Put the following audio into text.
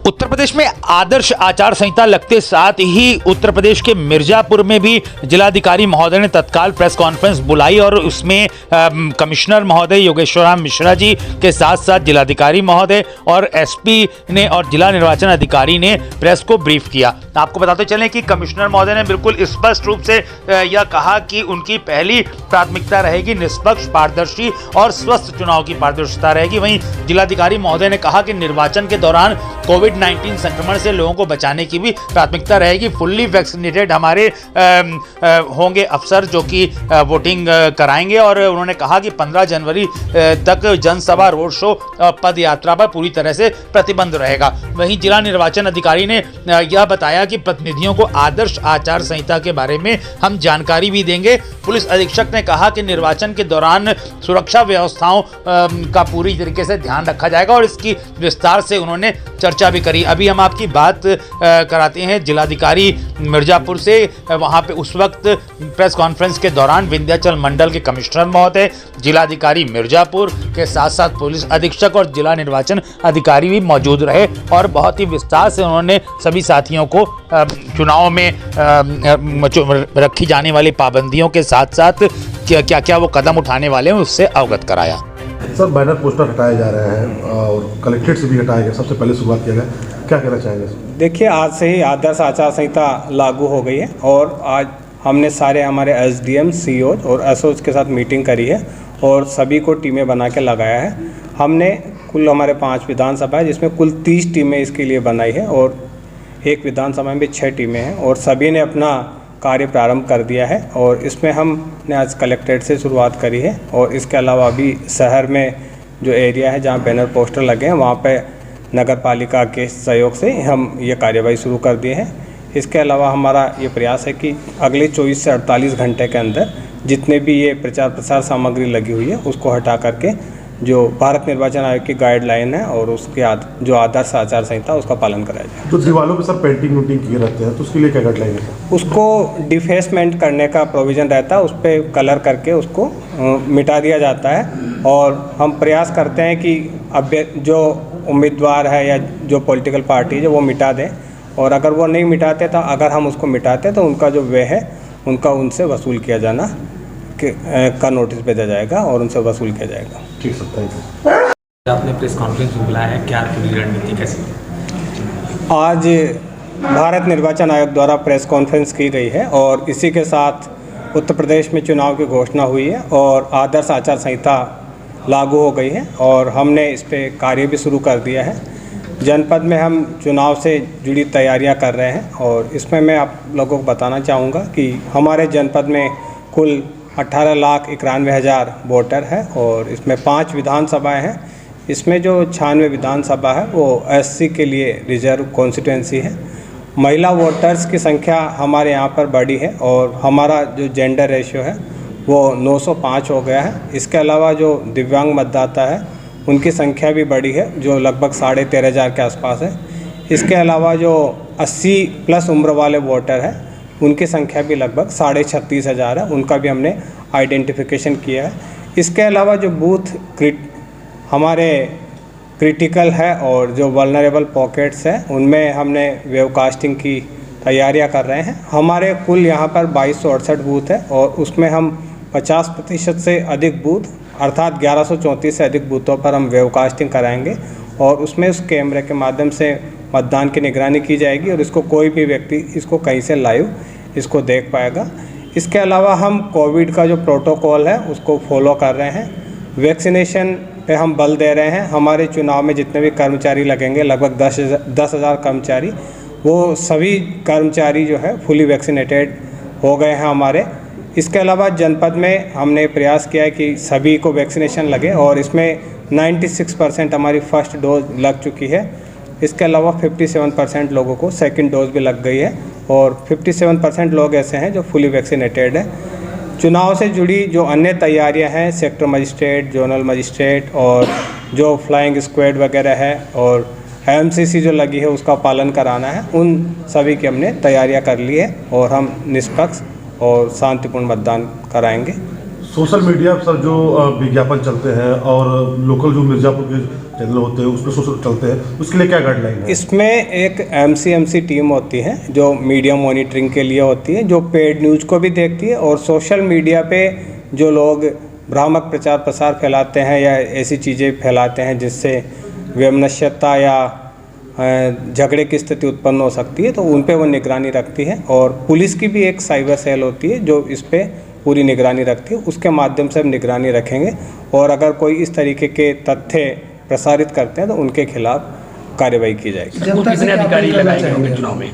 उत्तर प्रदेश में आदर्श आचार संहिता लगते साथ ही उत्तर प्रदेश के मिर्जापुर में भी जिलाधिकारी महोदय ने तत्काल प्रेस कॉन्फ्रेंस बुलाई और उसमें कमिश्नर महोदय योगेश्वराम मिश्रा जी के साथ साथ जिलाधिकारी महोदय और एसपी ने और जिला निर्वाचन अधिकारी ने प्रेस को ब्रीफ किया। आपको बताते चलें कि कमिश्नर महोदय ने बिल्कुल स्पष्ट रूप से यह कहा कि उनकी पहली प्राथमिकता रहेगी निष्पक्ष, पारदर्शी और स्वस्थ चुनाव की पारदर्शिता रहेगी। वहीं जिलाधिकारी महोदय ने कहा कि निर्वाचन के दौरान कोविड-19 संक्रमण से लोगों को बचाने की भी प्राथमिकता रहेगी। फुल्ली वैक्सीनेटेड हमारे होंगे अफसर जो कि वोटिंग कराएंगे और उन्होंने कहा कि 15 जनवरी तक जनसभा, रोड शो, पद यात्रा पर पूरी तरह से प्रतिबंध रहेगा। वहीं जिला निर्वाचन अधिकारी ने यह बताया कि प्रतिनिधियों को आदर्श आचार संहिता के बारे में हम जानकारी भी देंगे। पुलिस अधीक्षक ने कहा कि निर्वाचन के दौरान सुरक्षा व्यवस्थाओं का पूरी तरीके से ध्यान रखा जाएगा और इसकी विस्तार से उन्होंने चर्चा भी करी। अभी हम आपकी बात कराते हैं जिलाधिकारी मिर्जापुर से। वहां पे उस वक्त प्रेस कॉन्फ्रेंस के दौरान विंध्याचल मंडल के कमिश्नर महोदय, जिलाधिकारी मिर्जापुर के साथ साथ पुलिस अधीक्षक और जिला निर्वाचन अधिकारी भी मौजूद रहे और बहुत ही विस्तार से उन्होंने सभी साथियों को चुनाव में रखी जाने वाली पाबंदियों के साथ साथ क्या क्या वो कदम उठाने वाले हैं उससे अवगत कराया। सर, बैनर पोस्टर हटाए जा रहे हैं और कलेक्ट्रेट से भी हटाया गया, सबसे पहले शुरुआत किया गया, क्या कहना चाहेंगे? देखिए, आज से ही आदर्श आचार संहिता लागू हो गई है और आज हमने सारे हमारे एसडीएम, सीओ और एसओज के साथ मीटिंग करी है और सभी को टीमें बना के लगाया है। हमने कुल हमारे 5 विधानसभा है जिसमें कुल 30 टीमें इसके लिए बनाई है और एक विधानसभा में भी 6 टीमें हैं और सभी ने अपना कार्य प्रारंभ कर दिया है और इसमें हमने आज कलेक्ट्रेट से शुरुआत करी है और इसके अलावा अभी शहर में जो एरिया है जहां बैनर पोस्टर लगे हैं वहां पे नगर पालिका के सहयोग से हम ये कार्यवाही शुरू कर दिए हैं। इसके अलावा हमारा ये प्रयास है कि अगले 24 से 48 घंटे के अंदर जितने भी ये प्रचार प्रसार सामग्री लगी हुई है उसको हटा करके जो भारत निर्वाचन आयोग की गाइडलाइन है और उसके जो आदर्श आचार संहिता उसका पालन कराया जाए। जो दीवारों पे सर पेंटिंग वोटिंग किए रहते हैं तो उसके लिए क्या गाइडलाइन है? उसको डिफेसमेंट करने का प्रोविज़न रहता है, उस पर कलर करके उसको मिटा दिया जाता है और हम प्रयास करते हैं कि अब जो उम्मीदवार है या जो पॉलिटिकल पार्टी है वो मिटा दें और अगर वो नहीं मिटाते तो अगर हम उसको मिटाते तो उनका जो व्यय है उनका उनसे वसूल किया जाना का नोटिस भेजा जाएगा और उनसे वसूल किया जाएगा। ठीक सर, थैंक यू। आपने प्रेस कॉन्फ्रेंस में बुलाया है, क्या आपकी रणनीति कैसी? आज भारत निर्वाचन आयोग द्वारा प्रेस कॉन्फ्रेंस की गई है और इसी के साथ उत्तर प्रदेश में चुनाव की घोषणा हुई है और आदर्श आचार संहिता लागू हो गई है और हमने इस पर कार्य भी शुरू कर दिया है। जनपद में हम चुनाव से जुड़ी तैयारियां कर रहे हैं और इसमें मैं आप लोगों को बताना चाहूँगा कि हमारे जनपद में कुल 18,91,000 वोटर है और इसमें 5 विधानसभाएं हैं। इसमें जो 96 विधानसभा है वो एससी के लिए रिजर्व कॉन्स्टिट्यूंसी है। महिला वोटर्स की संख्या हमारे यहाँ पर बढ़ी है और हमारा जो जेंडर रेशियो है वो 905 हो गया है। इसके अलावा जो दिव्यांग मतदाता है उनकी संख्या भी बढ़ी है जो लगभग 13,500 के आसपास है। इसके अलावा जो 80+ उम्र वाले वोटर हैं उनकी संख्या भी लगभग 36,500 है, उनका भी हमने आइडेंटिफिकेशन किया है। इसके अलावा जो बूथ हमारे क्रिटिकल है और जो वल्नरेबल पॉकेट्स हैं उनमें हमने वेबकास्टिंग की तैयारियां कर रहे हैं। हमारे कुल यहाँ पर 2268 बूथ है और उसमें हम 50% से अधिक बूथ अर्थात 1134 से अधिक बूथों पर हम वेबकास्टिंग कराएंगे और उसमें उस कैमरे के माध्यम से मतदान की निगरानी की जाएगी और इसको कोई भी व्यक्ति इसको कहीं से लाइव इसको देख पाएगा। इसके अलावा हम कोविड का जो प्रोटोकॉल है उसको फॉलो कर रहे हैं। वैक्सीनेशन पे हम बल दे रहे हैं। हमारे चुनाव में जितने भी कर्मचारी लगेंगे लगभग 10,000 कर्मचारी, वो सभी कर्मचारी जो है फुली वैक्सीनेटेड हो गए हैं हमारे। इसके अलावा जनपद में हमने प्रयास किया है कि सभी को वैक्सीनेशन लगे और इसमें 96% हमारी फर्स्ट डोज लग चुकी है। इसके अलावा 57% लोगों को सेकंड डोज भी लग गई है और 57% लोग ऐसे हैं जो फुली वैक्सीनेटेड हैं। चुनाव से जुड़ी जो अन्य तैयारियां हैं, सेक्टर मजिस्ट्रेट, जोनल मजिस्ट्रेट और जो फ्लाइंग स्क्वाड वगैरह है और एमसीसी जो लगी है उसका पालन कराना है, उन सभी की हमने तैयारियां कर ली है और हम निष्पक्ष और शांतिपूर्ण मतदान कराएंगे। सोशल मीडिया पर जो विज्ञापन चलते हैं और लोकल जो मिर्ज़ापुर के चैनल होते हैं उसमें सोशल चलते हैं, उसके लिए क्या गाइडलाइन है? इसमें एक एमसीएमसी टीम होती है जो मीडिया मॉनिटरिंग के लिए होती है, जो पेड न्यूज़ को भी देखती है और सोशल मीडिया पे जो लोग भ्रामक प्रचार प्रसार फैलाते हैं या ऐसी चीज़ें फैलाते हैं जिससे वैमनस्यता या झगड़े की स्थिति उत्पन्न हो सकती है, तो उन पे वो निगरानी रखती है। और पुलिस की भी एक साइबर सेल होती है जो इस पे पूरी निगरानी रखती है, उसके माध्यम से हम निगरानी रखेंगे और अगर कोई इस तरीके के तथ्य प्रसारित करते हैं तो उनके खिलाफ कार्रवाई की जाएगी। कितने अधिकारी लगाए गए होंगे चुनाव में?